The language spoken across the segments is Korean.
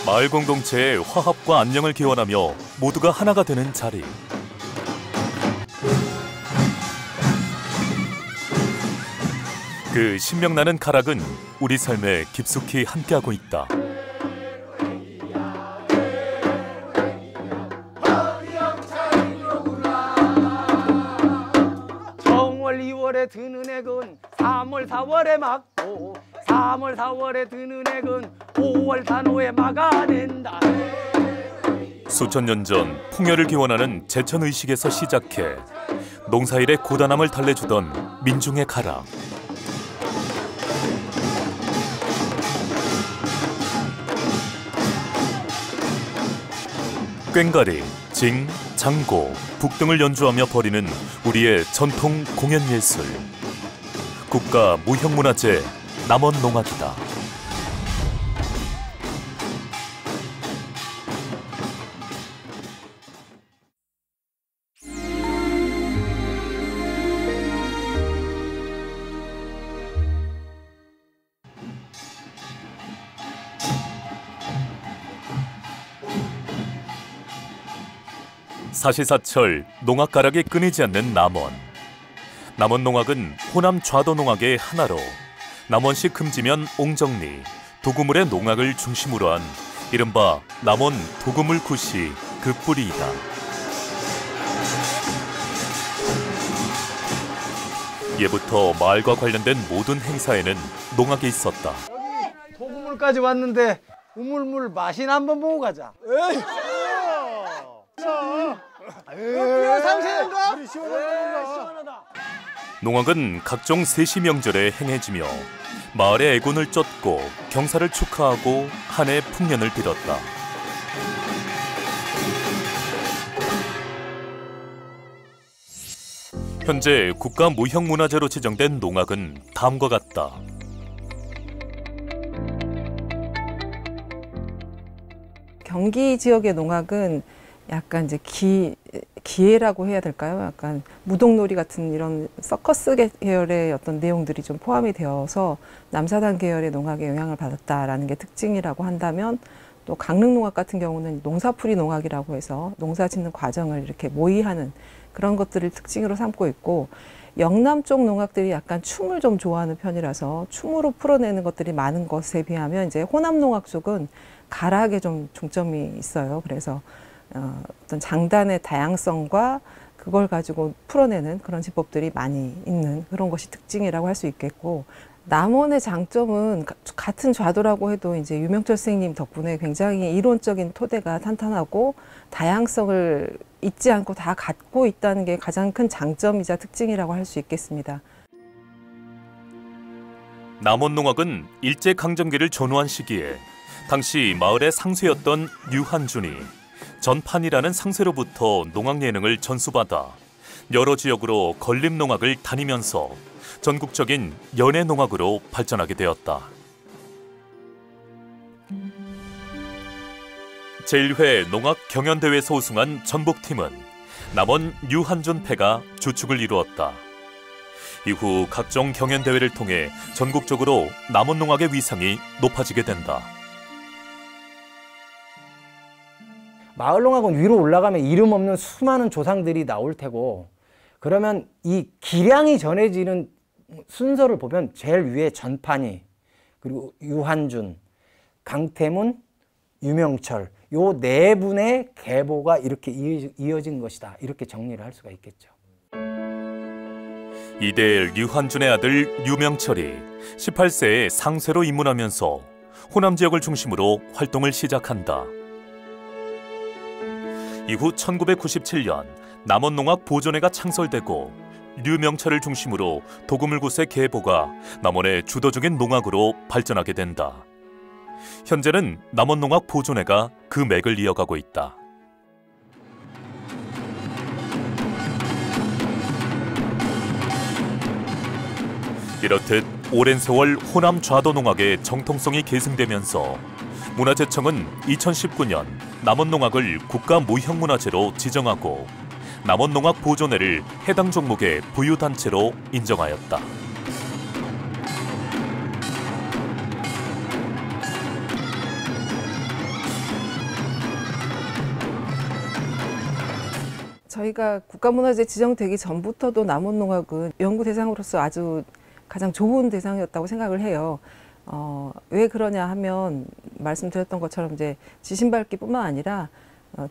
마을 공동체의 화합과 안녕을 기원하며 모두가 하나가 되는 자리. 그 신명나는 가락은 우리 삶에 깊숙이 함께하고 있다. 정월 2월에 드는 액은 3월 4월에 막고 3월 4월에 드는 액은 5월 단오에 막아낸다. 수천 년 전 풍요를 기원하는 제천의식에서 시작해 농사일의 고단함을 달래주던 민중의 가락. 꽹과리, 징, 장고, 북 등을 연주하며 벌이는 우리의 전통 공연예술. 국가 무형문화재 남원농악이다. 사시사철 농악가락이 끊이지 않는 남원. 남원농악은 호남 좌도농악의 하나로 남원시 금지면 옹정리, 도구물의 농악을 중심으로 한 이른바 남원 도구물 굿이 그 뿌리이다. 예부터 마을과 관련된 모든 행사에는 농악이 있었다. 여기 도구물까지 왔는데 우물물 맛이나 한번 보고 가자. 에이! 상세한가? 시원하다. 농악은 각종 세시 명절에 행해지며 마을의 애군을 쫓고 경사를 축하하고 한 해 풍년을 빌었다. 현재 국가 무형문화재로 지정된 농악은 다음과 같다. 경기 지역의 농악은 약간 이제 기회라고 해야 될까요? 약간 무동놀이 같은 이런 서커스 계열의 어떤 내용들이 좀 포함이 되어서 남사당 계열의 농악에 영향을 받았다라는 게 특징이라고 한다면, 또 강릉 농악 같은 경우는 농사풀이 농악이라고 해서 농사 짓는 과정을 이렇게 모의하는 그런 것들을 특징으로 삼고 있고, 영남 쪽 농악들이 약간 춤을 좀 좋아하는 편이라서 춤으로 풀어내는 것들이 많은 것에 비하면 이제 호남 농악 쪽은 가락에 좀 중점이 있어요. 그래서 어떤 장단의 다양성과 그걸 가지고 풀어내는 그런 지법들이 많이 있는 그런 것이 특징이라고 할 수 있겠고, 남원의 장점은 같은 좌도라고 해도 이제 유명철 선생님 덕분에 굉장히 이론적인 토대가 탄탄하고 다양성을 잊지 않고 다 갖고 있다는 게 가장 큰 장점이자 특징이라고 할 수 있겠습니다. 남원농악은 일제강점기를 전후한 시기에 당시 마을의 상쇄였던 류한준이 전판이라는 상쇄로부터 농악 예능을 전수받아 여러 지역으로 건림농악을 다니면서 전국적인 연예농악으로 발전하게 되었다. 제1회 농악 경연대회에서 우승한 전북팀은 남원 류한준 패가 주축을 이루었다. 이후 각종 경연대회를 통해 전국적으로 남원농악의 위상이 높아지게 된다. 마을농악은 위로 올라가면 이름 없는 수많은 조상들이 나올 테고, 그러면 이 기량이 전해지는 순서를 보면 제일 위에 전판이, 그리고 유한준, 강태문, 유명철, 요 네 분의 계보가 이렇게 이어진 것이다, 이렇게 정리를 할 수가 있겠죠. 이때 류한준의 아들 유명철이 18세에 상쇄로 입문하면서 호남 지역을 중심으로 활동을 시작한다. 이후 1997년 남원농악 보존회가 창설되고 류명철을 중심으로 도구물굿의 계보가 남원의 주도적인 농악으로 발전하게 된다. 현재는 남원농악 보존회가 그 맥을 이어가고 있다. 이렇듯 오랜 세월 호남 좌도농악의 정통성이 계승되면서 문화재청은 2019년 남원농악을 국가 무형문화재로 지정하고 남원농악 보존회를 해당 종목의 부유단체로 인정하였다. 저희가 국가문화재 지정되기 전부터도 남원농악은 연구 대상으로서 아주 가장 좋은 대상이었다고 생각을 해요. 왜 그러냐 하면 말씀드렸던 것처럼 이제 지신밟기뿐만 아니라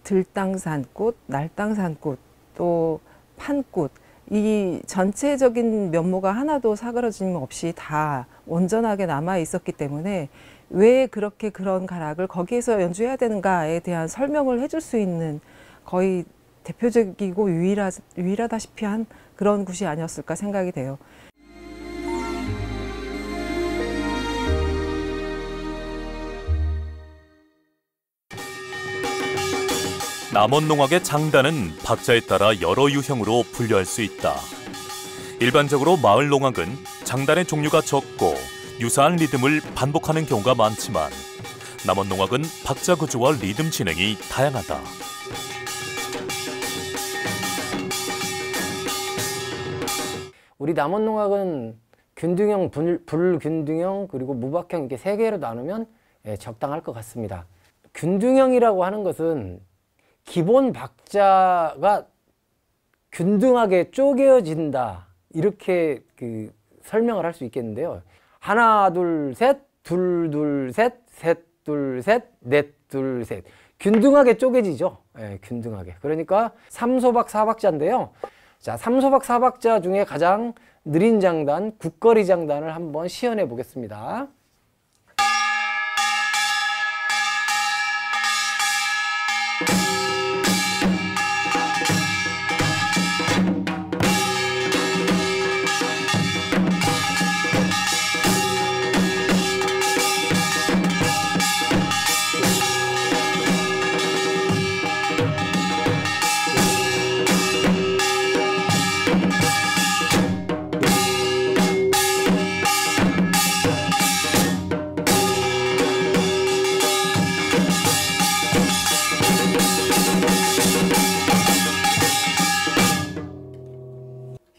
들땅산꽃, 날땅산꽃, 또 판꽃, 이 전체적인 면모가 하나도 사그러짐 없이 다 온전하게 남아 있었기 때문에 왜 그렇게 그런 가락을 거기에서 연주해야 되는가에 대한 설명을 해줄 수 있는 거의 대표적이고 유일하다시피 한 그런 굿이 아니었을까 생각이 돼요. 남원농악의 장단은 박자에 따라 여러 유형으로 분류할 수 있다. 일반적으로 마을농악은 장단의 종류가 적고 유사한 리듬을 반복하는 경우가 많지만 남원농악은 박자 구조와 리듬 진행이 다양하다. 우리 남원농악은 균등형, 불균등형, 그리고 무박형 이렇게 세 개로 나누면 적당할 것 같습니다. 균등형이라고 하는 것은 기본 박자가 균등하게 쪼개어진다, 이렇게 설명을 할 수 있겠는데요. 하나 둘 셋, 둘 둘 셋, 셋 둘 셋, 넷 둘 셋, 균등하게 쪼개지죠. 균등하게. 그러니까 3소박 4박자인데요. 자, 3소박 4박자 중에 가장 느린 장단, 국거리 장단을 한번 시연해 보겠습니다.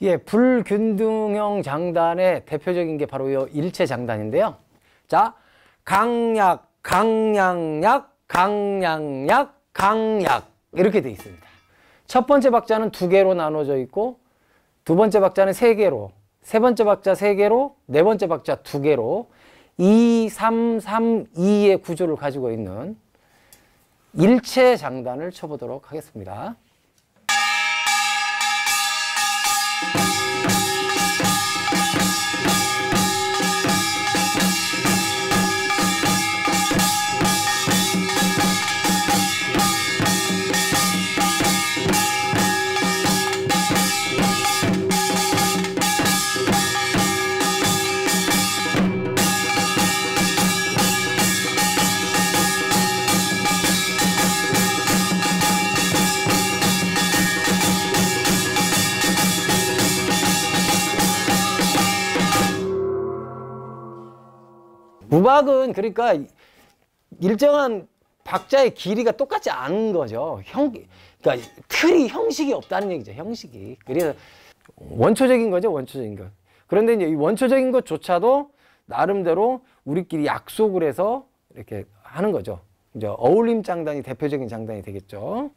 예, 불균등형 장단의 대표적인 게 바로 이 일체 장단인데요. 자, 강약, 강량약, 강량약, 강약 이렇게 돼 있습니다. 첫 번째 박자는 2개로 나눠져 있고, 두 번째 박자는 3개로, 세 번째 박자 3개로, 네 번째 박자 2개로 2, 3, 3, 2의 구조를 가지고 있는 일체 장단을 쳐보도록 하겠습니다. 무박은 그러니까 일정한 박자의 길이가 똑같지 않은 거죠. 그러니까 틀이, 형식이 없다는 얘기죠. 형식이. 그래서 원초적인 거죠. 원초적인 것. 그런데 이제 이 원초적인 것조차도 나름대로 우리끼리 약속을 해서 이렇게 하는 거죠. 이제 어울림 장단이 대표적인 장단이 되겠죠.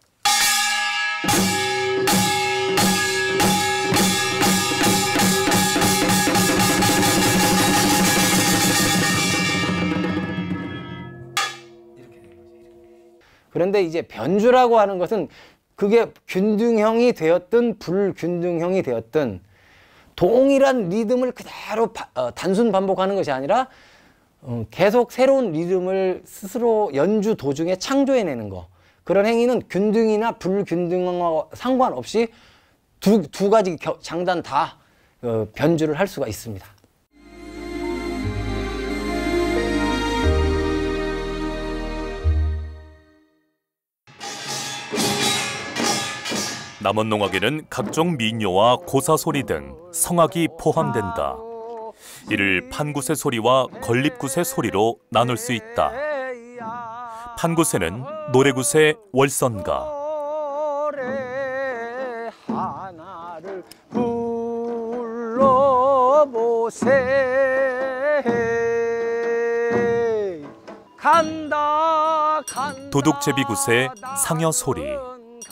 그런데 이제 변주라고 하는 것은 그게 균등형이 되었든 불균등형이 되었든 동일한 리듬을 그대로 단순 반복하는 것이 아니라 계속 새로운 리듬을 스스로 연주 도중에 창조해내는 거, 그런 행위는 균등이나 불균등과 상관없이 두 가지 장단 다 변주를 할 수가 있습니다. 남원농악에는 각종 민요와 고사소리 등 성악이 포함된다. 이를 판굿의 소리와 걸립굿의 소리로 나눌 수 있다. 판굿에는 노래굿의 월선가, 노래 하나를 불러보세 간다 간다 도둑제비굿의 상여 소리,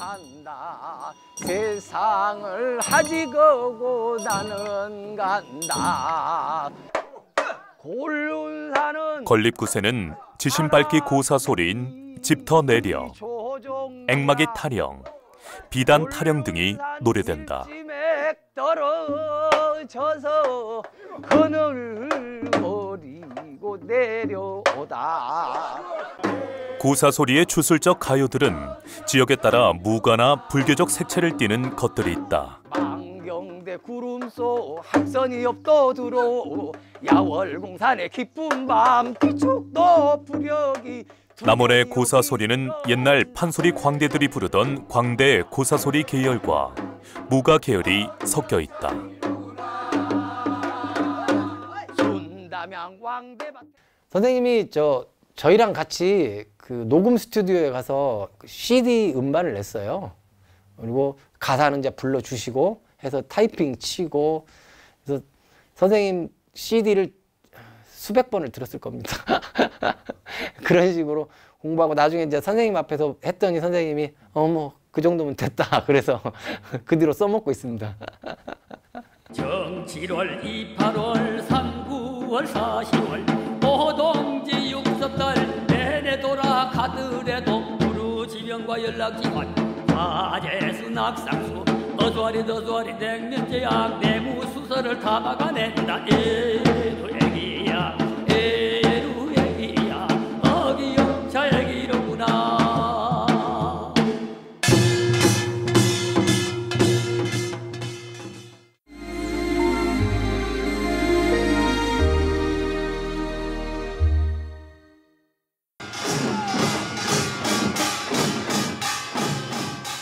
간다 세상을 하지거고 나는 간다 골륜산은 건립구세는 지신밟기 고사 소리인 집터 내려, 액막이 타령, 비단 타령 등이 노래된다. 떨어져서 그늘 버리고 내려오다. 고사 소리의 주술적 가요들은 지역에 따라 무가나 불교적 색채를 띠는 것들이 있다. 망경대 구름소 학선이 엽도 들어 야월공산의 기쁜 밤 뒤축도 부력이 남원의 고사 소리는 옛날 판소리 광대들이 부르던 광대 고사 소리 계열과 무가 계열이 섞여 있다. 선생님이 저희랑 같이 그 녹음 스튜디오에 가서 CD 음반을 냈어요. 그리고 가사는 이제 불러주시고 해서 타이핑 치고, 그래서 선생님 CD를 수백 번을 들었을 겁니다. 그런 식으로 공부하고 나중에 이제 선생님 앞에서 했더니 선생님이 어머 그 정도면 됐다. 그래서 그 뒤로 써먹고 있습니다. 정 7월 2, 8월 3, 9월 4, 10월 오동지 60달 내내 돌아가더라도 부르지명과 연락기관 화재수 낙상수 어수아리 더수아리 냉면제약 내무수서를 다 막아낸다. 에루애기야 에루애기야 어기여 자애기로구나.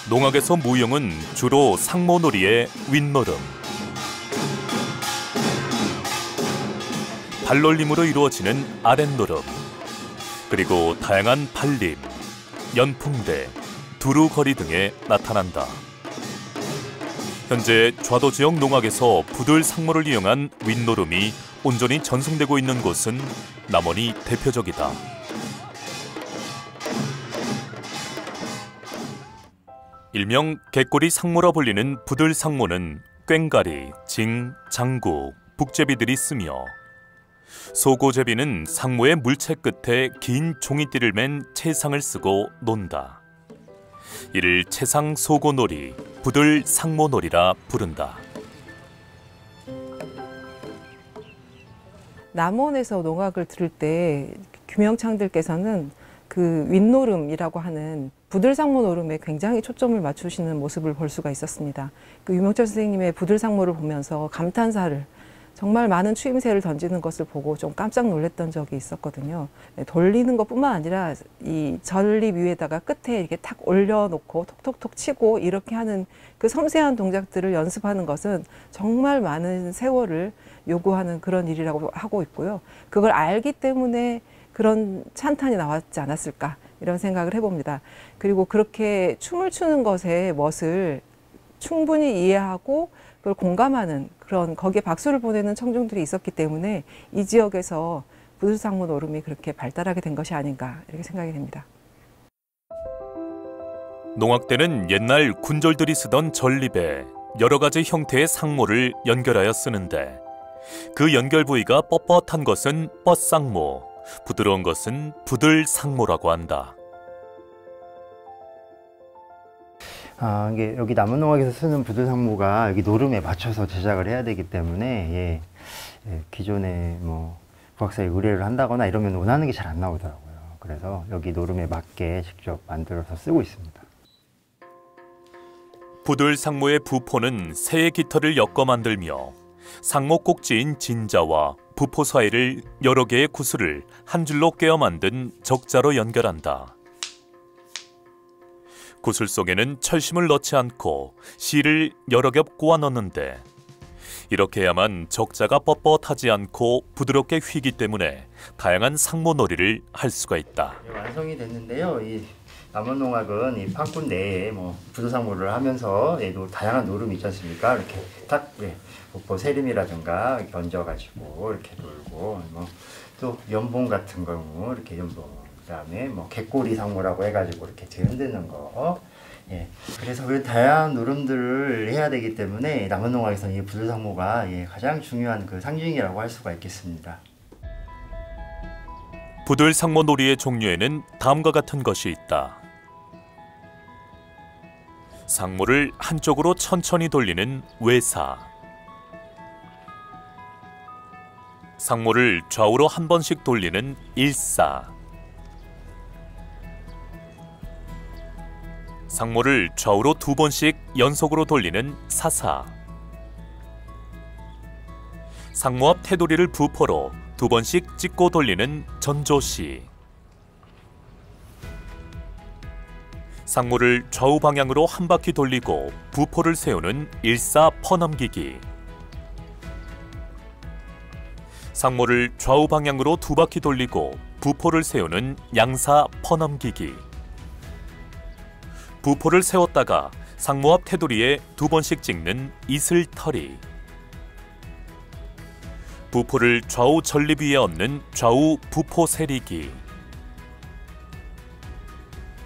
농악에서 무용은 주로 상모놀이의 윗노름, 발놀림으로 이루어지는 아랫노름, 그리고 다양한 발림, 연풍대, 두루거리 등에 나타난다. 현재 좌도 지역 농악에서 부들 상모를 이용한 윗노름이 온전히 전승되고 있는 곳은 남원이 대표적이다. 일명 개꼬리 상모라 불리는 부들 상모는 꽹가리, 징, 장구, 북제비들이 쓰며 소고제비는 상모의 물체 끝에 긴 종이띠를 맨 채상을 쓰고 논다. 이를 채상 소고놀이, 부들 상모놀이라 부른다. 남원에서 농악을 들을 때 규명창들께서는 그 윗노름이라고 하는 부들상모 노름에 굉장히 초점을 맞추시는 모습을 볼 수가 있었습니다. 그 유명철 선생님의 부들상모를 보면서 감탄사를, 정말 많은 추임새를 던지는 것을 보고 좀 깜짝 놀랐던 적이 있었거든요. 돌리는 것뿐만 아니라 이 전립 위에다가 끝에 이렇게 탁 올려놓고 톡톡톡 치고 이렇게 하는 그 섬세한 동작들을 연습하는 것은 정말 많은 세월을 요구하는 그런 일이라고 하고 있고요. 그걸 알기 때문에 그런 찬탄이 나왔지 않았을까 이런 생각을 해봅니다. 그리고 그렇게 춤을 추는 것의 멋을 충분히 이해하고 그걸 공감하는 그런 거기에 박수를 보내는 청중들이 있었기 때문에 이 지역에서 부들상모 노름이 그렇게 발달하게 된 것이 아닌가 이렇게 생각이 됩니다. 농악대는 옛날 군졸들이 쓰던 전립에 여러 가지 형태의 상모를 연결하여 쓰는데 그 연결 부위가 뻣뻣한 것은 뻣상모, 부드러운 것은 부들상모라고 한다. 이게 여기 남원농악에서 쓰는 부들상모가 여기 노름에 맞춰서 제작을 해야 되기 때문에 기존에 뭐 부학사에 의뢰를 한다거나 이러면 원하는 게 잘 안 나오더라고요. 그래서 여기 노름에 맞게 직접 만들어서 쓰고 있습니다. 부들상모의 부포는 새의 깃털을 엮어 만들며 상모 꼭지인 진자와 부포 사이를 여러 개의 구슬을 한 줄로 꿰어 만든 적자로 연결한다. 구슬 속에는 철심을 넣지 않고 실을 여러 겹 꼬아 넣는데 이렇게 해야만 적자가 뻣뻣하지 않고 부드럽게 휘기 때문에 다양한 상모놀이를 할 수가 있다. 완성이 됐는데요. 이 남원농악은 이 판군 내에 뭐 부들상모를 하면서 다양한 노름이 있지 않습니까? 이렇게 딱 뭐 세림이라든가 얹어가지고 이렇게 놀고 뭐 또 연봉 같은 경우 이렇게 연봉, 그다음에 뭐 개꼬리 상모라고 해가지고 이렇게 흔드는 거, 예. 그래서 그런 다양한 노름들을 해야 되기 때문에 남원농악에서는 이 부들상모가 가장 중요한 그 상징이라고 할 수가 있겠습니다. 부들상모 놀이의 종류에는 다음과 같은 것이 있다. 상모를 한쪽으로 천천히 돌리는 외사, 상모를 좌우로 한 번씩 돌리는 일사, 상모를 좌우로 두 번씩 연속으로 돌리는 사사, 상모 앞 테두리를 부포로 두 번씩 찍고 돌리는 전조시, 상모를 좌우 방향으로 한 바퀴 돌리고 부포를 세우는 일사 퍼넘기기, 상모를 좌우 방향으로 두 바퀴 돌리고 부포를 세우는 양사 퍼넘기기, 부포를 세웠다가 상모 앞 테두리에 두 번씩 찍는 이슬털이, 부포를 좌우 전립 위에 얹는 좌우 부포 세리기,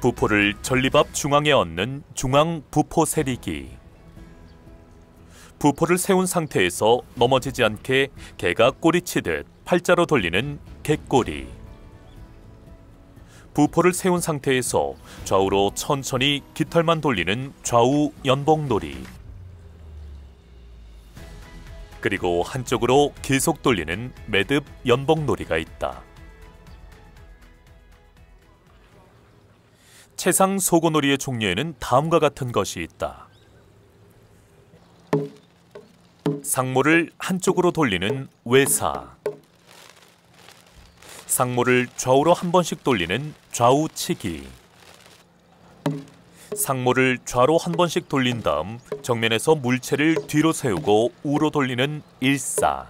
부포를 전립 앞 중앙에 얹는 중앙 부포 세리기, 부포를 세운 상태에서 넘어지지 않게 개가 꼬리치듯 팔자로 돌리는 개꼬리, 부포를 세운 상태에서 좌우로 천천히 깃털만 돌리는 좌우 연봉놀이, 그리고 한쪽으로 계속 돌리는 매듭 연봉놀이가 있다. 채상 소고놀이의 종류에는 다음과 같은 것이 있다. 상모를 한쪽으로 돌리는 외사, 상모를 좌우로 한 번씩 돌리는 좌우치기, 상모를 좌로 한 번씩 돌린 다음 정면에서 물체를 뒤로 세우고 우로 돌리는 일사,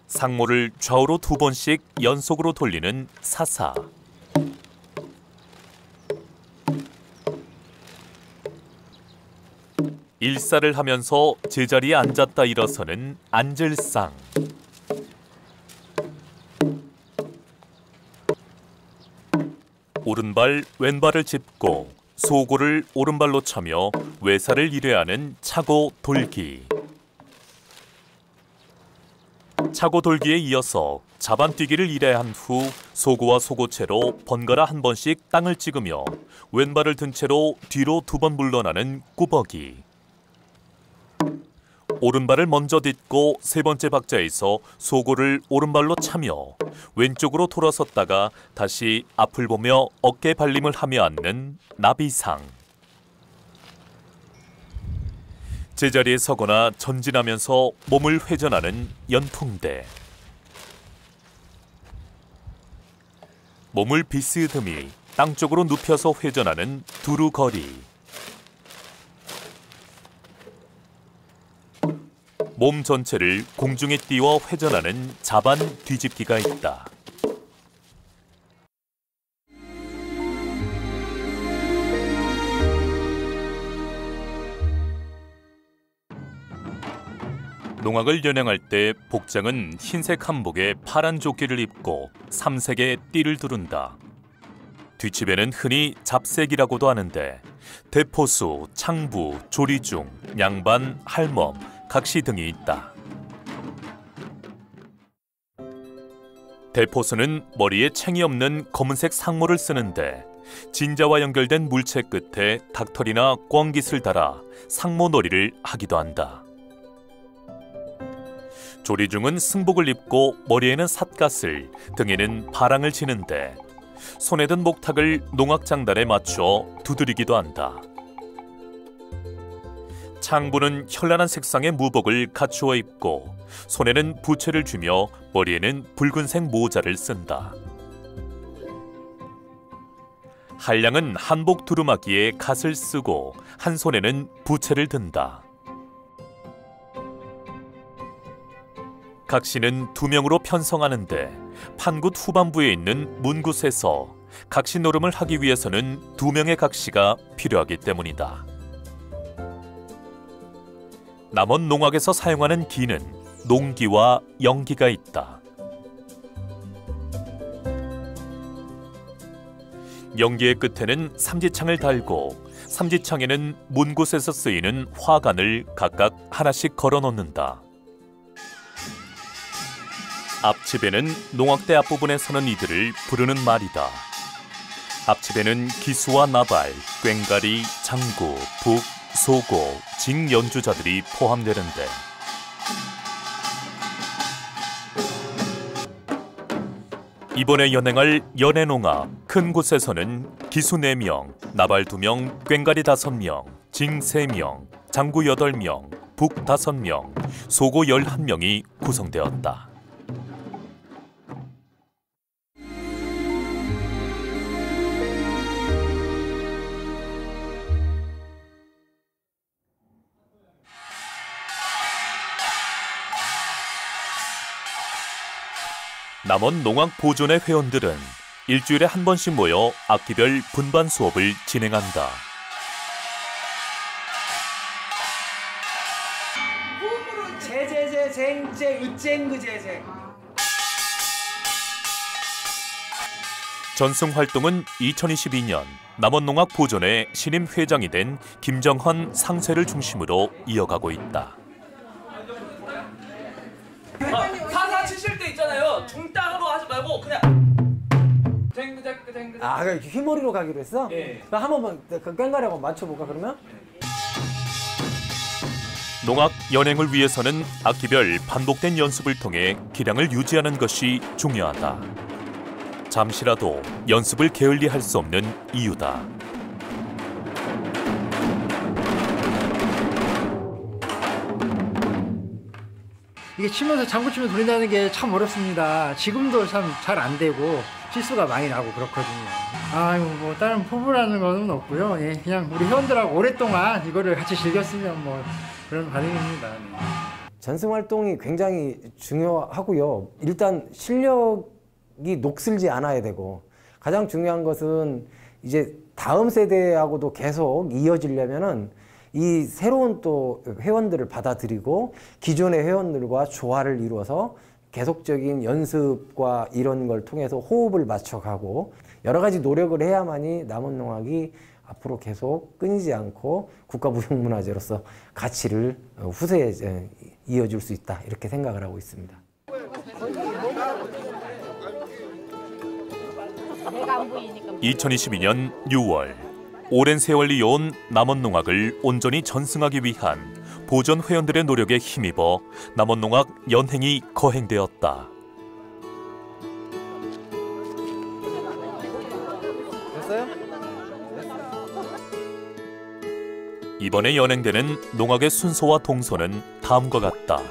상모를 좌우로 두 번씩 연속으로 돌리는 사사, 일사를 하면서 제자리에 앉았다 일어서는 앉을상, 오른발 왼발을 짚고 소고를 오른발로 차며 외사를 일회하는 차고 돌기, 차고 돌기에 이어서 자반뛰기를 일회한 후 소고와 소고채로 번갈아 한 번씩 땅을 찍으며 왼발을 든 채로 뒤로 두 번 물러나는 꾸벅이, 오른발을 먼저 딛고 세 번째 박자에서 소고를 오른발로 차며 왼쪽으로 돌아섰다가 다시 앞을 보며 어깨 발림을 하며 앉는 나비상, 제자리에 서거나 전진하면서 몸을 회전하는 연풍대, 몸을 비스듬히 땅 쪽으로 눕혀서 회전하는 두루거리, 몸 전체를 공중에 띄워 회전하는 자반 뒤집기가 있다. 농악을 연행할 때 복장은 흰색 한복에 파란 조끼를 입고 삼색의 띠를 두른다. 뒷집에는 흔히 잡색이라고도 하는데 대포수, 창부, 조리중, 양반, 할멈, 각시 등이 있다. 대포수는 머리에 챙이 없는 검은색 상모를 쓰는데 진자와 연결된 물체 끝에 닭털이나 꿩깃을 달아 상모놀이를 하기도 한다. 조리중은 승복을 입고 머리에는 삿갓을, 등에는 바랑을 지는데 손에 든 목탁을 농악장단에 맞춰 두드리기도 한다. 창부는 현란한 색상의 무복을 갖추어 입고 손에는 부채를 쥐며 머리에는 붉은색 모자를 쓴다. 한량은 한복 두루마기에 갓을 쓰고 한 손에는 부채를 든다. 각시는 두 명으로 편성하는데 판굿 후반부에 있는 문굿에서 각시 노름을 하기 위해서는 두 명의 각시가 필요하기 때문이다. 남원 농악에서 사용하는 기는 농기와 영기가 있다. 명기의 끝에는 삼지창을 달고 삼지창에는 문곳에서 쓰이는 화관을 각각 하나씩 걸어놓는다. 앞집에는 농악대 앞부분에 서는 이들을 부르는 말이다. 앞집에는 기수와 나발, 꽹가리, 장구, 북, 소고, 징 연주자들이 포함되는데 이번에 연행할 연해농악 큰 곳에서는 기수 4명, 나발 2명, 꽹가리 5명, 징 3명, 장구 8명, 북 5명, 소고 11명이 구성되었다. 남원 농악 보존회 회원들은 일주일에 한 번씩 모여 악기별 분반 수업을 진행한다. 제제제쟁제 으쟁그제쟁. 전승 활동은 2022년 남원 농악 보존회 신임 회장이 된 김정헌 상세를 중심으로 이어가고 있다. 사사 치실 때 있잖아요. 중땅으로 하지 말고 그냥 댕그댕그댕그. 아, 그래 휘머리로 가기로 했어? 예. 그럼 한 번만 그 꽹가리하고 맞춰볼까 그러면? 농악 연행을 위해서는 악기별 반복된 연습을 통해 기량을 유지하는 것이 중요하다. 잠시라도 연습을 게을리할 수 없는 이유다. 이게 치면서 장구 치면서 돌린다는 게 참 어렵습니다. 지금도 참 잘 안 되고 실수가 많이 나고 그렇거든요. 아이고 뭐 다른 포부라는 거는 없고요. 예, 그냥 우리 회원들하고 오랫동안 이거를 같이 즐겼으면 뭐 그런 반응입니다. 네. 전승 활동이 굉장히 중요하고요. 일단 실력이 녹슬지 않아야 되고 가장 중요한 것은 이제 다음 세대하고도 계속 이어지려면은 이 새로운 또 회원들을 받아들이고 기존의 회원들과 조화를 이루어서 계속적인 연습과 이런 걸 통해서 호흡을 맞춰가고 여러 가지 노력을 해야만이 남원농악이 앞으로 계속 끊이지 않고 국가무형문화재로서 가치를 후세에 이어줄 수 있다 이렇게 생각을 하고 있습니다. 2022년 6월 오랜 세월 이어온 남원농악을 온전히 전승하기 위한 보존 회원들의 노력에 힘입어 남원농악 연행이 거행되었다. 됐어요? 이번에 연행되는 농악의 순서와 동서는 다음과 같다.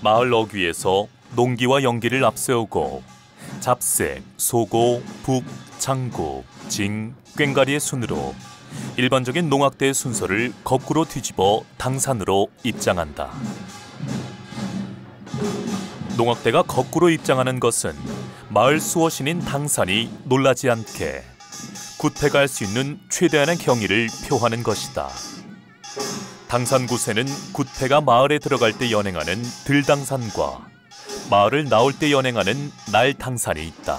마을 어귀에서 농기와 연기를 앞세우고 잡색, 소고, 북, 장구, 징, 꽹가리의 순으로 일반적인 농악대의 순서를 거꾸로 뒤집어 당산으로 입장한다. 농악대가 거꾸로 입장하는 것은 마을 수호신인 당산이 놀라지 않게 구태가 할 수 있는 최대한의 경의를 표하는 것이다. 당산굿에는 구태가 마을에 들어갈 때 연행하는 들당산과 마을을 나올 때 연행하는 날당산이 있다.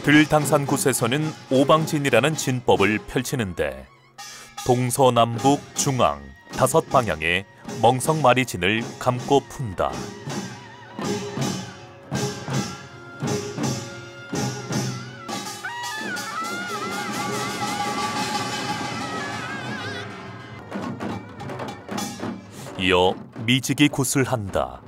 들당산굿에서는 오방진이라는 진법을 펼치는데 동서남북 중앙 5방향에 멍석마리진을 감고 푼다. 이어 미지기 굿을 한다.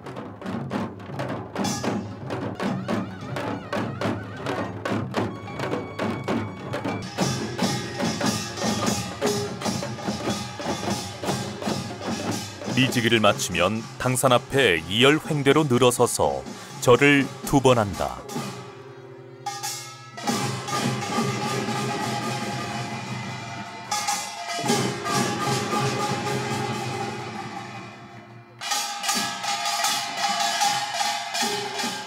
미지기를 마치면 당산 앞에 2열 횡대로 늘어서서 절을 2번 한다.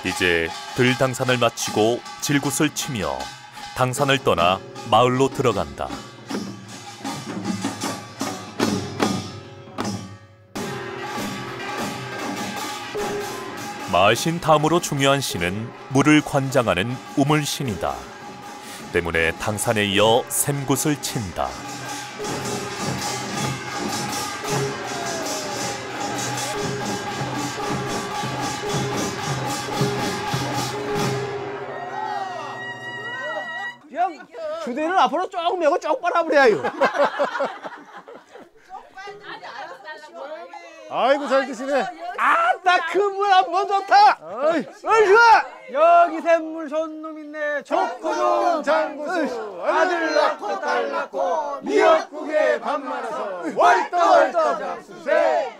이제 들당산을 마치고 질굿을 치며 당산을 떠나 마을로 들어간다. 마을신 다음으로 중요한 신은 물을 관장하는 우물신이다. 때문에 당산에 이어 샘굿을 친다. 그냥 주대를 앞으로 쭉 메고 쭉 빨아버려요. 아이고 잘 드시네. 아따 그 물 한 번 좋다. 어이 좋아. 여기 샘물 좋은 놈 있네. 좋고 좋은 장구수. 아들 낳고 딸 낳고 미역국에 밥 말아서 월떠월떠 장수세.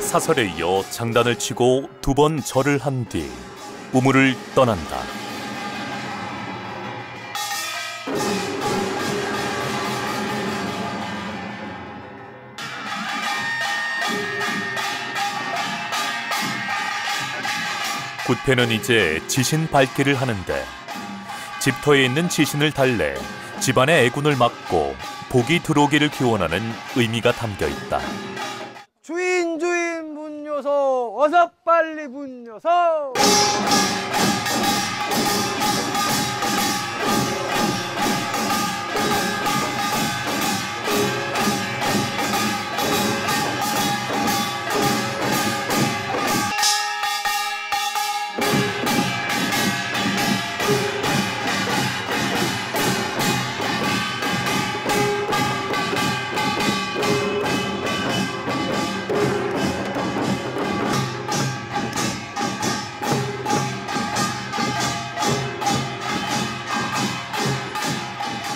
사설에 이어 장단을 치고 2번 절을 한 뒤 우물을 떠난다. 굿패는 이제 지신 밟기를 하는데 집터에 있는 지신을 달래 집안의 애군을 막고 복이 들어오기를 기원하는 의미가 담겨 있다. 주인 문 여서 어서 빨리 문 여서.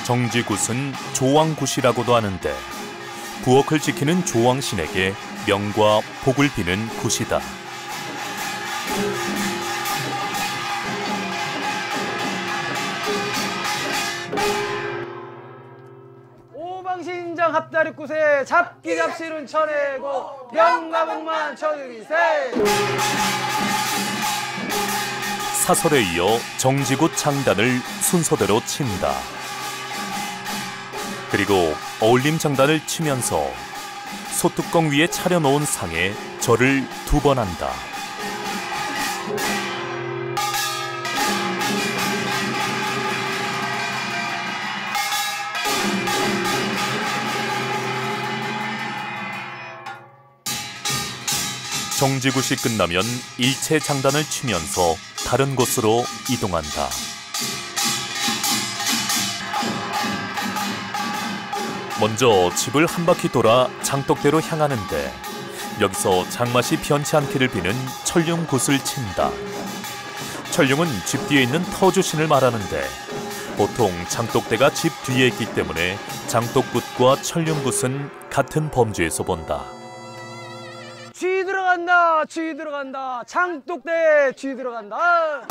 정지굿은 조왕굿이라고도 하는데 부엌을 지키는 조왕신에게 명과 복을 비는 굿이다. 오방신장 합다리굿에 잡기 잡실은 쳐내고 명과 복만 쳐드리세. 사설에 이어 정지굿 장단을 순서대로 친다. 그리고 어울림 장단을 치면서 소뚜껑 위에 차려놓은 상에 절을 2번 한다. 정지굿이 끝나면 일체 장단을 치면서 다른 곳으로 이동한다. 먼저 집을 한 바퀴 돌아 장독대로 향하는데 여기서 장맛이 변치 않기를 비는 천룡굿을 친다. 천룡은 집 뒤에 있는 터주신을 말하는데 보통 장독대가 집 뒤에 있기 때문에 장독굿과 천룡굿은 같은 범주에서 본다. 쥐 들어간다, 쥐 들어간다, 장독대 쥐 들어간다.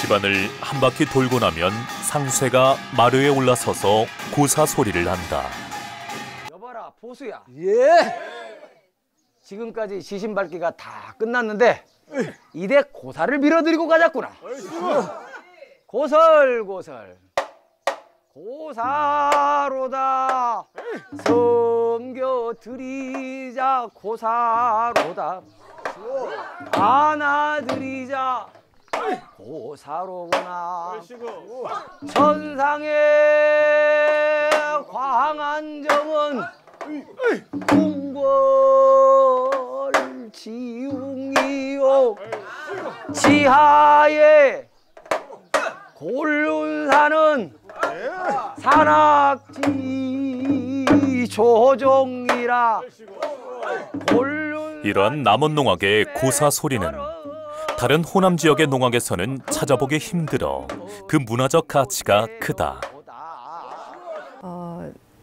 집안을 한 바퀴 돌고 나면 상쇠가 마루에 올라서서 고사 소리를 한다. 여봐라 보수야. 예. 지금까지 지신 밟기가 다 끝났는데 이제 고사를 밀어드리고 가자꾸나. 고설 고설 고사로다 섬겨드리자 고사로다 안아드리자 고사로구나 천상의 광안정은 궁궐지웅이요 지하에 골륜산은 산악지 조종이라 이러한 남원농악의 고사 소리는 다른 호남 지역의 농악에서는 찾아보기 힘들어 그 문화적 가치가 크다.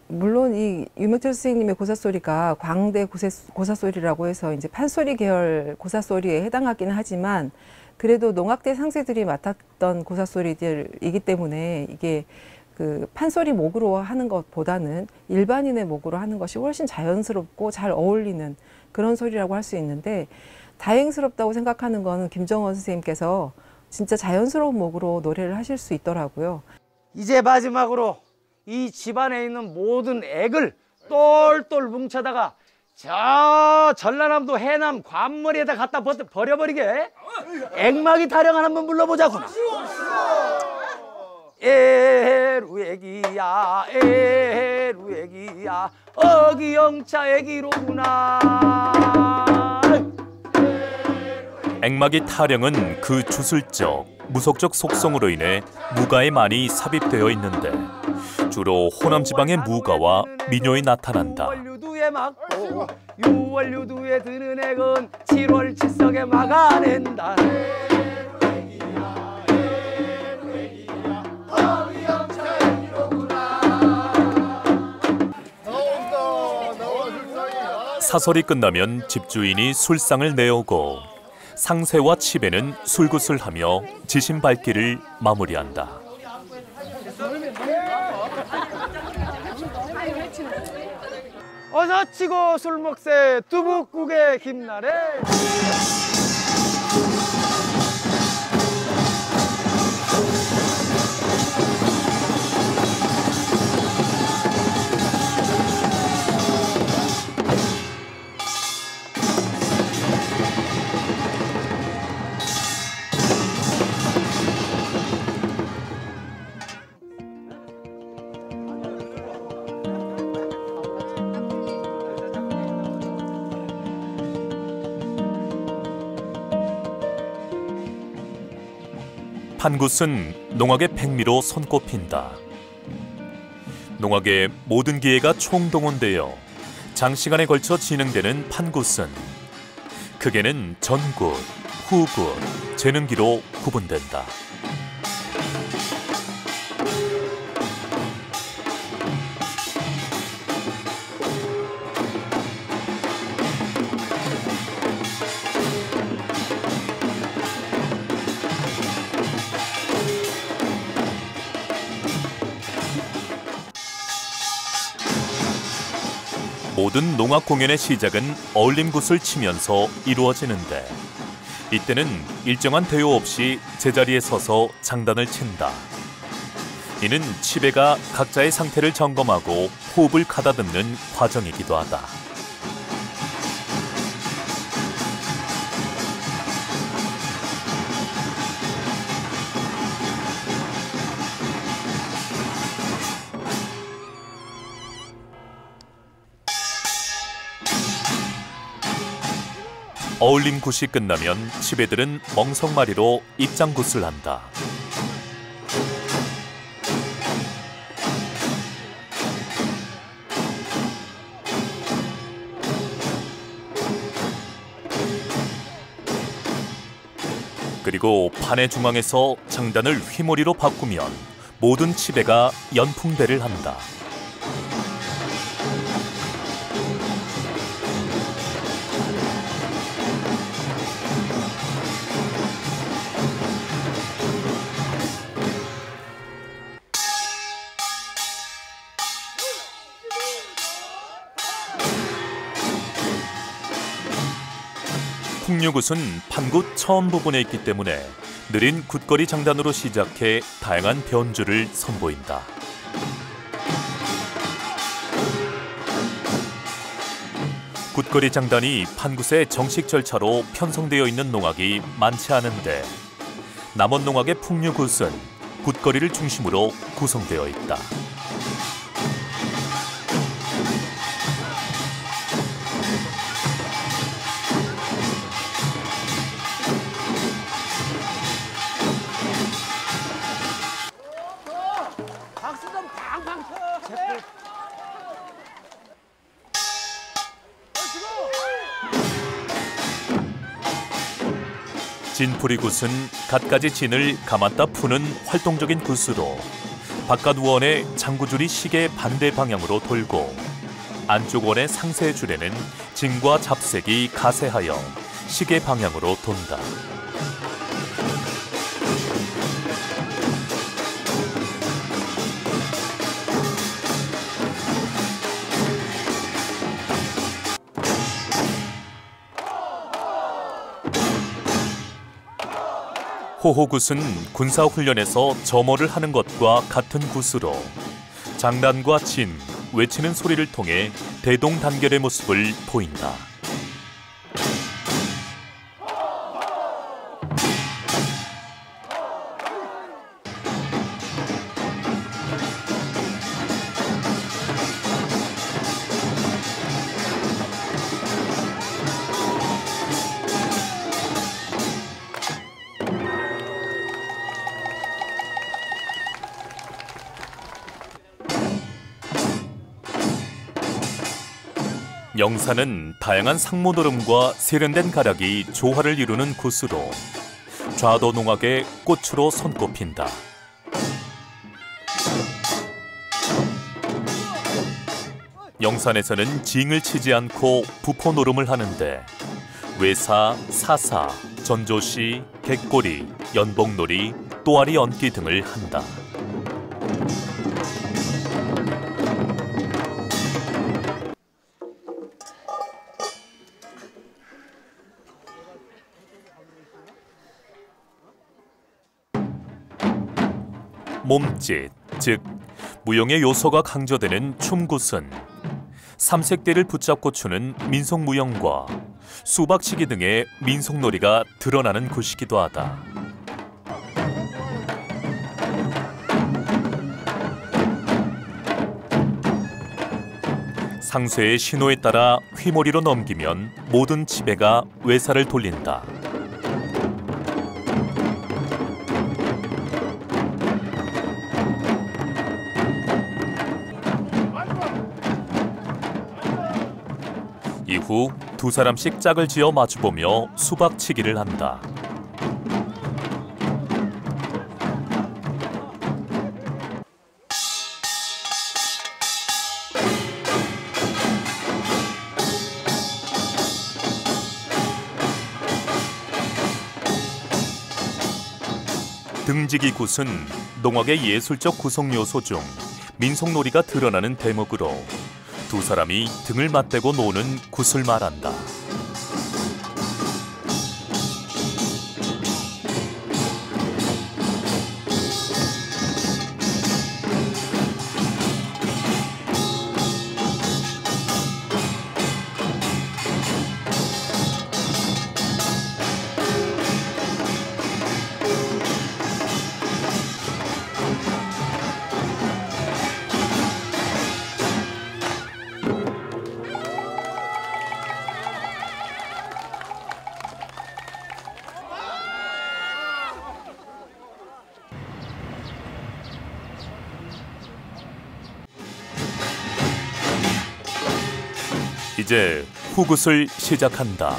물론 이 유명철 선생님의 고사소리가 광대 고사소리라고 해서 이제 판소리 계열 고사소리에 해당하기는 하지만 그래도 농악대 상세들이 맡았던 고사소리들이기 때문에 이게 그 판소리 목으로 하는 것보다는 일반인의 목으로 하는 것이 훨씬 자연스럽고 잘 어울리는 그런 소리라고 할 수 있는데 다행스럽다고 생각하는 거는 김정원 선생님께서 진짜 자연스러운 목으로 노래를 하실 수 있더라고요. 이제 마지막으로 이 집안에 있는 모든 액을 똘똘 뭉쳐다가 저 전라남도 해남 관머리에다 갖다 버려버리게 액막이 타령을 한번 불러보자구나. 에루액이야 에루액이야 어기영차 애기로구나. 액막이 타령은 그 주술적, 무속적 속성으로 인해 무가에 많이 삽입되어 있는데 주로 호남 지방의 무가와 민요에 나타난다. 6월유두에 막고 6월유두에 드는 액은 7월 칠석에 막아낸다. 사설이 끝나면 집주인이 술상을 내오고 상세와 치배는 술굿을 하며 지신밟기를 마무리한다. 어서 치고 술 먹세 두부국에 김나래. 판굿은 농악의 백미로 손꼽힌다. 농악의 모든 기회가 총동원되어 장시간에 걸쳐 진행되는 판굿은 크게는 전굿, 후굿, 재능기로 구분된다. 모든 농악 공연의 시작은 어울림굿을 치면서 이루어지는데 이때는 일정한 대요 없이 제자리에 서서 장단을 친다. 이는 치배가 각자의 상태를 점검하고 호흡을 가다듬는 과정이기도 하다. 어울림굿이 끝나면 치배들은 멍석마리로 입장굿을 한다. 그리고 판의 중앙에서 장단을 휘몰이로 바꾸면 모든 치배가 연풍대를 한다. 풍류굿은 판굿 처음 부분에 있기 때문에 느린 굿거리 장단으로 시작해 다양한 변주를 선보인다. 굿거리 장단이 판굿의 정식 절차로 편성되어 있는 농악이 많지 않은데 남원 농악의 풍류굿은 굿거리를 중심으로 구성되어 있다. 박수 좀 팡팡 쳐. 진풀이굿은 갖가지 진을 감았다 푸는 활동적인 굿으로 바깥 원의 장구줄이 시계 반대 방향으로 돌고 안쪽 원의 상세 줄에는 진과 잡색이 가세하여 시계 방향으로 돈다. 호호굿은 군사훈련에서 점호를 하는 것과 같은 굿으로 장단과 진, 외치는 소리를 통해 대동단결의 모습을 보인다. 영사는 다양한 상모 노름과 세련된 가락이 조화를 이루는 굿으로 좌도 농악의 꽃으로 손꼽힌다. 영산에서는 징을 치지 않고 부포 노름을 하는데 외사, 사사, 전조시, 객꼬리, 연복놀이, 또아리 얹기 등을 한다. 몸짓, 즉 무용의 요소가 강조되는 춤굿은 삼색대를 붙잡고 추는 민속무용과 수박치기 등의 민속놀이가 드러나는 굿이기도 하다. 상쇠의 신호에 따라 휘몰이로 넘기면 모든 지배가 외사를 돌린다. 이후 두 사람씩 짝을 지어 마주보며 수박치기를 한다. 등지기 굿은 농악의 예술적 구성 요소 중 민속놀이가 드러나는 대목으로 두 사람이 등을 맞대고 노는 굿을 말한다. 이제 후굿을 시작한다.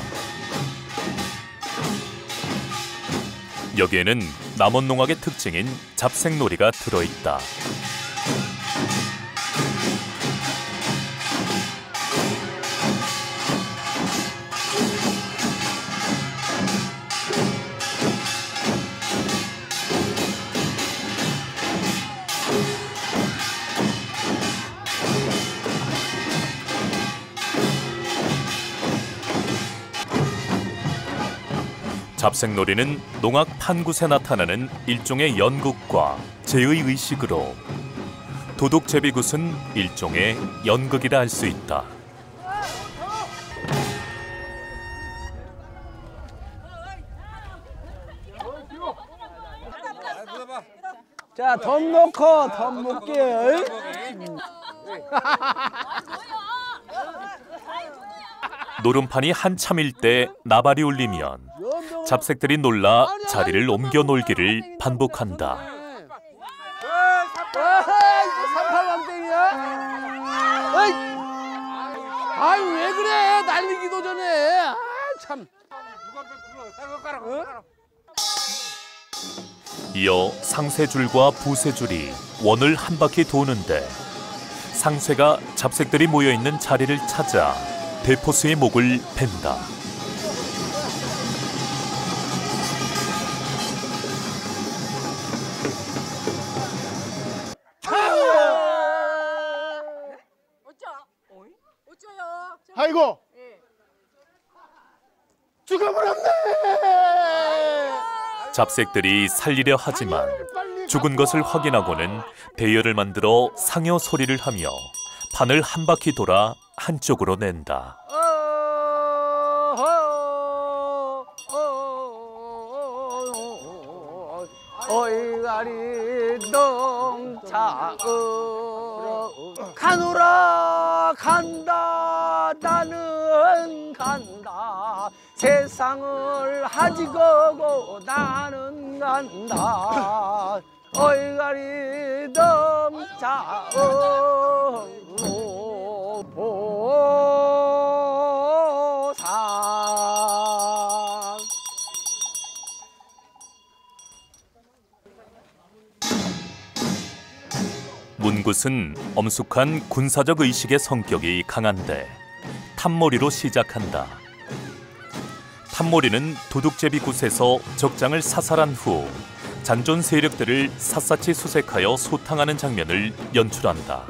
여기에는 남원 농악의 특징인 잡색놀이가 들어있다. 잡색놀이는 농악 판굿에 나타나는 일종의 연극과 제의 의식으로 도둑제비굿은 일종의 연극이라 할 수 있다. 자, 덤 놓고 덤 놓게. 노름판이 한참일 때 나발이 울리면 잡색들이 놀라 자리를 옮겨 놀기를 반복한다. 삼팔왕땡이야? 아이 왜 그래? 날리기도 전에. 아 참. 이어 상쇠줄과 부쇠줄이 원을 한 바퀴 도는데 상쇠가 잡색들이 모여있는 자리를 찾아 대포수의 목을 벤다. 아이고 죽어버렸네. 잡색들이 살리려 하지만 죽은 것을 확인하고는 대열을 만들어 상여 소리를 하며 판을 한 바퀴 돌아 한쪽으로 낸다. 어이가리 덩차어 가노라 간다 나는 간다 세상을 하지고 나는 간다 어이가리 덩차어 보상 문굿은 엄숙한 군사적 의식의 성격이 강한데 탑몰이로 시작한다. 탑몰이는 도둑제비 굿에서 적장을 사살한 후 잔존 세력들을 샅샅이 수색하여 소탕하는 장면을 연출한다.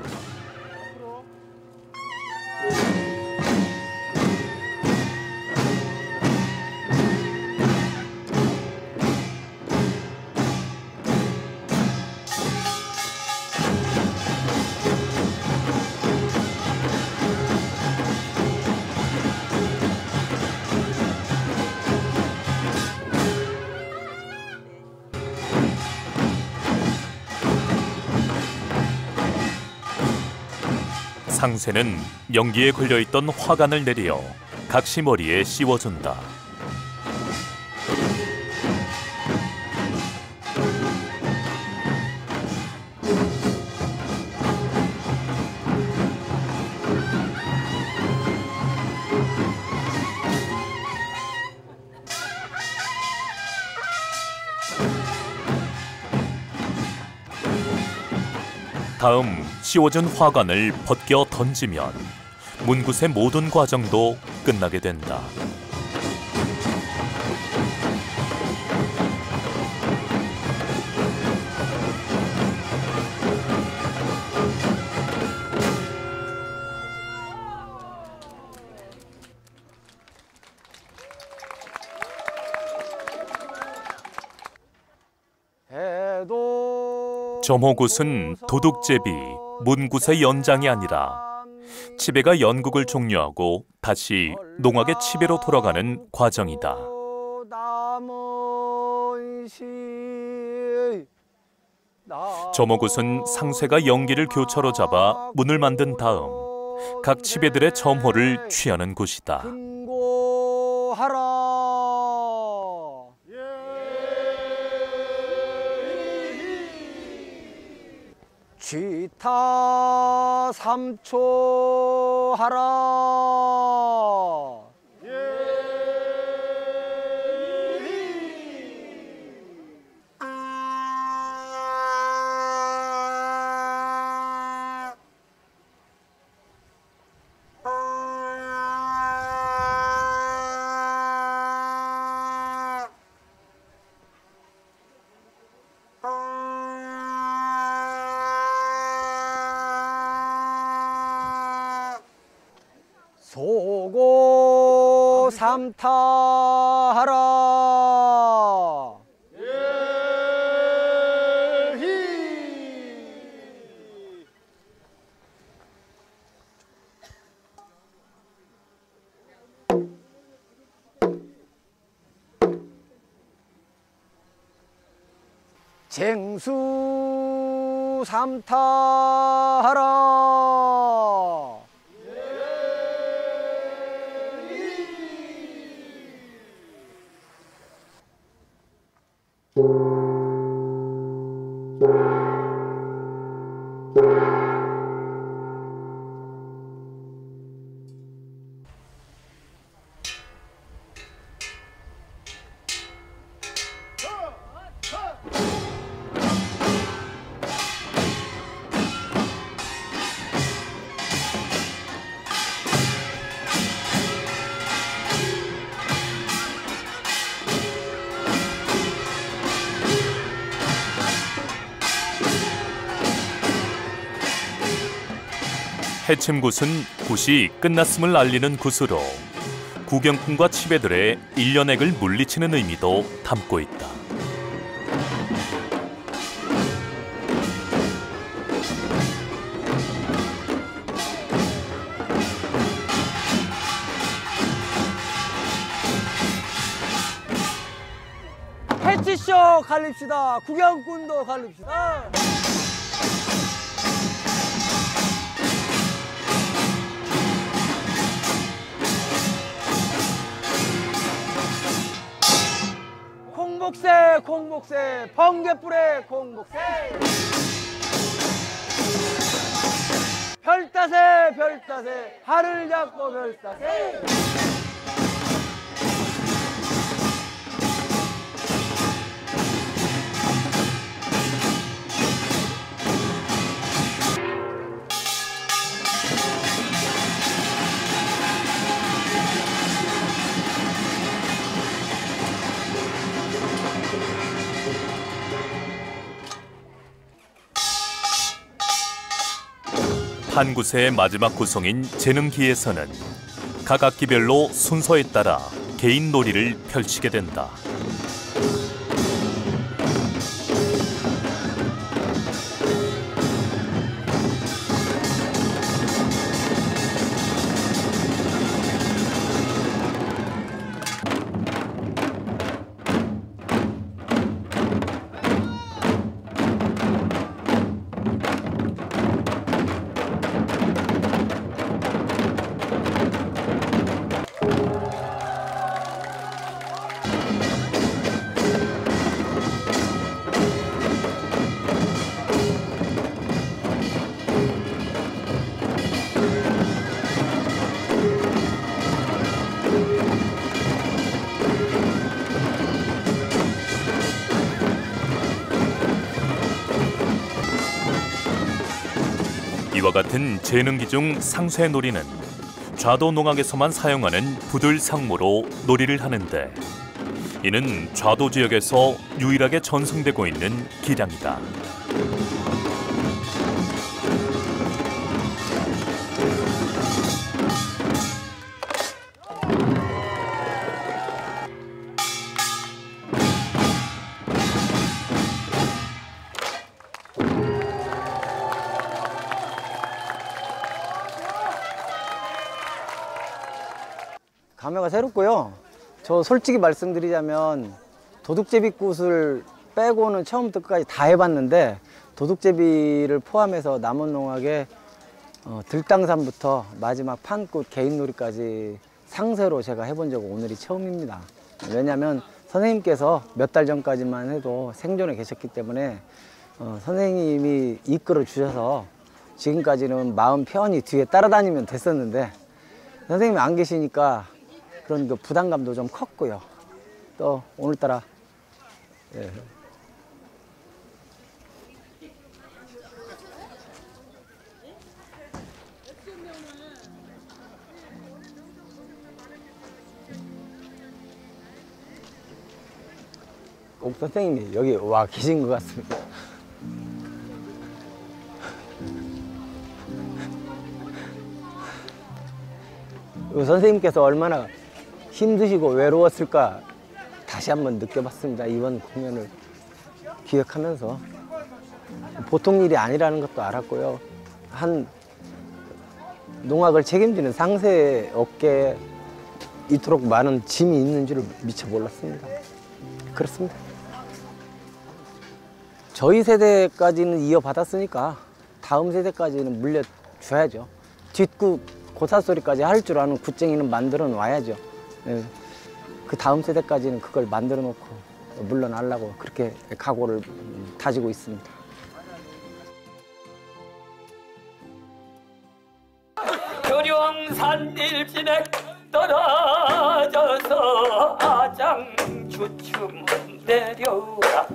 상쇠는 연기에 걸려있던 화관을 내려 각시머리에 씌워준다. 다음 씌워준 화관을 벗겨 던지면 문굿의 모든 과정도 끝나게 된다. 점호굿은 도둑제비, 문굿의 연장이 아니라 치배가 연국을 종료하고 다시 농악의 치배로 돌아가는 과정이다. 점호굿은 상쇠가 연기를 교차로 잡아 문을 만든 다음 각 치배들의 점호를 취하는 곳이다. 기타 3초 하라. 소고 삼타하라. 쟁수 삼타하라. 해침굿은 굿이 끝났음을 알리는 굿으로 구경꾼과 치배들의 일련액을 물리치는 의미도 담고 있다. 해치쇼 갈립시다. 구경꾼도 갈립시다. 콩복새 콩복새 번개불에 콩복새. 별따새 별따새 하늘 잡고 별따새. 판굿의 마지막 구성인 재능기에서는 각 악기별로 순서에 따라 개인 놀이를 펼치게 된다. 이와 같은 재능기 중 상쇠놀이는 좌도농악에서만 사용하는 부들 상모로 놀이를 하는데, 이는 좌도 지역에서 유일하게 전승되고 있는 기량이다. 감회가 새롭고요. 저 솔직히 말씀드리자면 도둑제비굿을 빼고는 처음부터 끝까지 다 해봤는데, 도둑제비를 포함해서 남원농악의 들당산부터 마지막 판굿 개인놀이까지 상세로 제가 해본 적은 오늘이 처음입니다. 왜냐하면 선생님께서 몇 달 전까지만 해도 생존에 계셨기 때문에 선생님이 이끌어 주셔서 지금까지는 마음 편히 뒤에 따라다니면 됐었는데, 선생님이 안 계시니까 그런 그 부담감도 좀 컸고요. 또 오늘따라 꼭 선생님이 여기 와 계신 것 같습니다. 선생님께서 얼마나 힘드시고 외로웠을까 다시 한번 느껴봤습니다. 이번 공연을 기획하면서 보통 일이 아니라는 것도 알았고요. 한 농악을 책임지는 상세 어깨에 이토록 많은 짐이 있는 줄을 미처 몰랐습니다. 그렇습니다. 저희 세대까지는 이어받았으니까 다음 세대까지는 물려줘야죠. 뒷구 고사소리까지 할 줄 아는 굿쟁이는 만들어 놔야죠. 예. 그 다음 세대까지는 그걸 만들어 놓고 물러나려고 그렇게 각오를 다지고 있습니다. 교령산 일진에 떨어져서 아장추춤 내려라.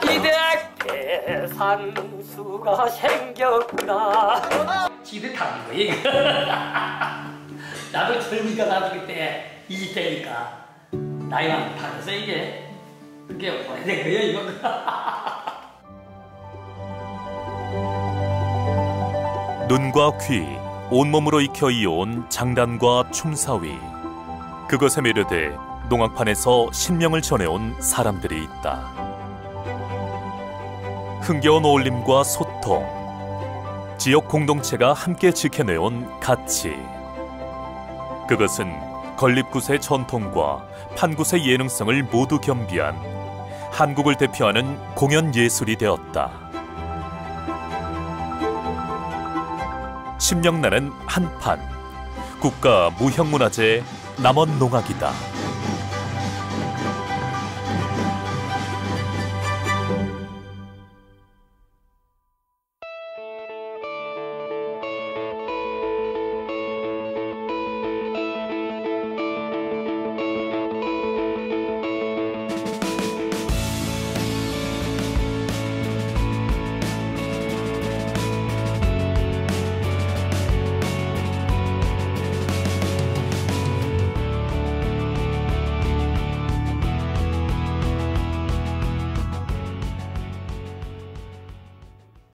이댁에 산수가 생겼구나. 지긋한 거야 이거. 나도 젊으니까 나도 그때 20대니까 나이만 다르서 이게 그게 오래된 거야 이거. 눈과 귀, 온몸으로 익혀 이어온 장단과 춤사위. 그것에 매료돼 농악판에서 신명을 전해온 사람들이 있다. 흥겨운 어울림과 소통, 지역 공동체가 함께 지켜내온 가치. 그것은 건립굿의 전통과 판굿의 예능성을 모두 겸비한 한국을 대표하는 공연 예술이 되었다. 심령나는 한판, 국가 무형문화재 남원농악이다.